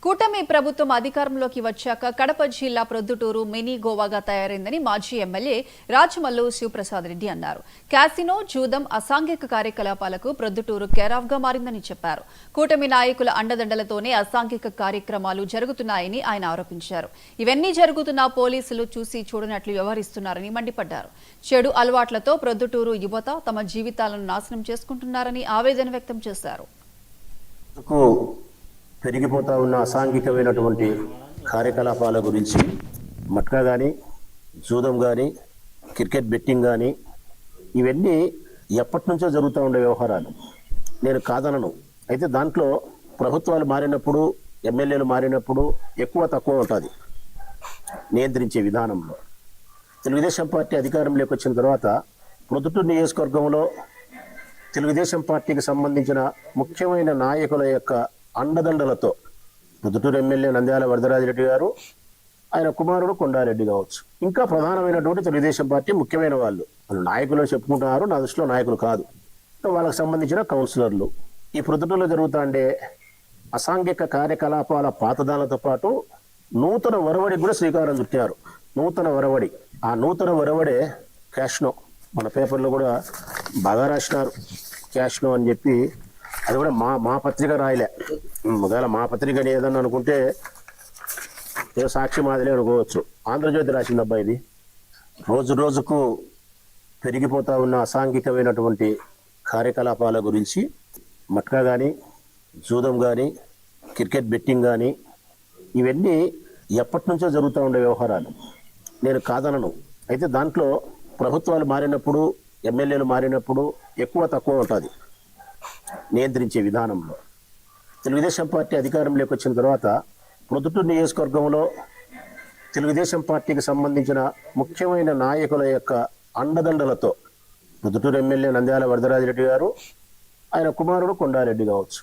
కూటమి ప్రభుత్వం అధికారంలోకి వచ్చాక కడప జిల్లా ప్రొద్దుటూరు మినీ గోవాగా తయారైందని మాజీ ఎమ్మెల్యే రాచమల్లు శివప్రసాద్ రెడ్డి అన్నారు. క్యాసినో, జూదం, అసాంఘిక కార్యకలాపాలకు ప్రొద్దుటూరు కేరాఫ్గా మారిందని చెప్పారు. కూటమి నాయకుల అండదండలతోనే అసాంఘిక కార్యక్రమాలు జరుగుతున్నాయని ఆయన ఆరోపించారు. ఇవన్నీ జరుగుతున్నా పోలీసులు చూసి చూడనట్లు వ్యవహరిస్తున్నారని మండిపడ్డారు. చెడు అలవాట్లతో ప్రొద్దుటూరు యువత తమ జీవితాలను నాశనం చేసుకుంటున్నారని ఆవేదన వ్యక్తం చేశారు. పెరిగిపోతా ఉన్న అసాంఘికమైనటువంటి కార్యకలాపాల గురించి మట్కా కానీ, జూదం కానీ, క్రికెట్ బెట్టింగ్ కానీ ఇవన్నీ ఎప్పటి నుంచో జరుగుతూ ఉండే వ్యవహారాలు. నేను కాదనను. అయితే దాంట్లో ప్రభుత్వాలు మారినప్పుడు, ఎమ్మెల్యేలు మారినప్పుడు ఎక్కువ తక్కువ ఉంటుంది నియంత్రించే విధానంలో. తెలుగుదేశం పార్టీ అధికారంలోకి వచ్చిన తర్వాత ప్రొద్దుటూరు నియోజకవర్గంలో తెలుగుదేశం పార్టీకి సంబంధించిన ముఖ్యమైన నాయకుల యొక్క అండదండలతో ప్రొద్దుటూరు ఎమ్మెల్యే నంద్యాల వరదరాజిరెడ్డి గారు, ఆయన కుమారుడు కొండారెడ్డి కావచ్చు, ఇంకా ప్రధానమైనటువంటి తెలుగుదేశం పార్టీ ముఖ్యమైన వాళ్ళు నాయకులు చెప్పుకుంటున్నారు. నా దృష్టిలో నాయకులు కాదు, వాళ్ళకు సంబంధించిన కౌన్సిలర్లు ఈ ప్రొద్దుటూరులో జరుగుతుండే అసాంఘిక కార్యకలాపాల పాతదాలతో పాటు నూతన ఒరవడికి కూడా శ్రీకారం చుట్టారు. నూతన ఒరవడి, ఆ నూతన ఒరవడే క్యాష్నో. మన పేపర్లో కూడా బాగా రాసినారు క్యాష్నో అని చెప్పి. అది కూడా మా పత్రిక రాయలే. ఒకవేళ మా పత్రిక ఏదన్నా అనుకుంటే ఏదో సాక్షి మాదిలే అనుకోవచ్చు. ఆంధ్రజ్యోతి రాసింది అబ్బాయి. ఇది రోజు రోజుకు పెరిగిపోతా ఉన్న అసాంఘికమైనటువంటి కార్యకలాపాల గురించి మట్కా కానీ, జూదం కానీ, క్రికెట్ బెట్టింగ్ కానీ ఇవన్నీ ఎప్పటి నుంచో జరుగుతూ ఉండే వ్యవహారాలు. నేను కాదనను. అయితే దాంట్లో ప్రభుత్వాలు మారినప్పుడు, ఎమ్మెల్యేలు మారినప్పుడు ఎక్కువ తక్కువ ఉంటుంది నియంత్రించే విధానంలో. తెలుగుదేశం పార్టీ అధికారంలోకి వచ్చిన తర్వాత ప్రొద్దుటూరు నియోజకవర్గంలో తెలుగుదేశం పార్టీకి సంబంధించిన ముఖ్యమైన నాయకుల యొక్క అండదండలతో ప్రొద్దుటూరు ఎమ్మెల్యే నంద్యాల వరదరాజిరెడ్డి గారు, ఆయన కుమారుడు కొండారెడ్డి కావచ్చు,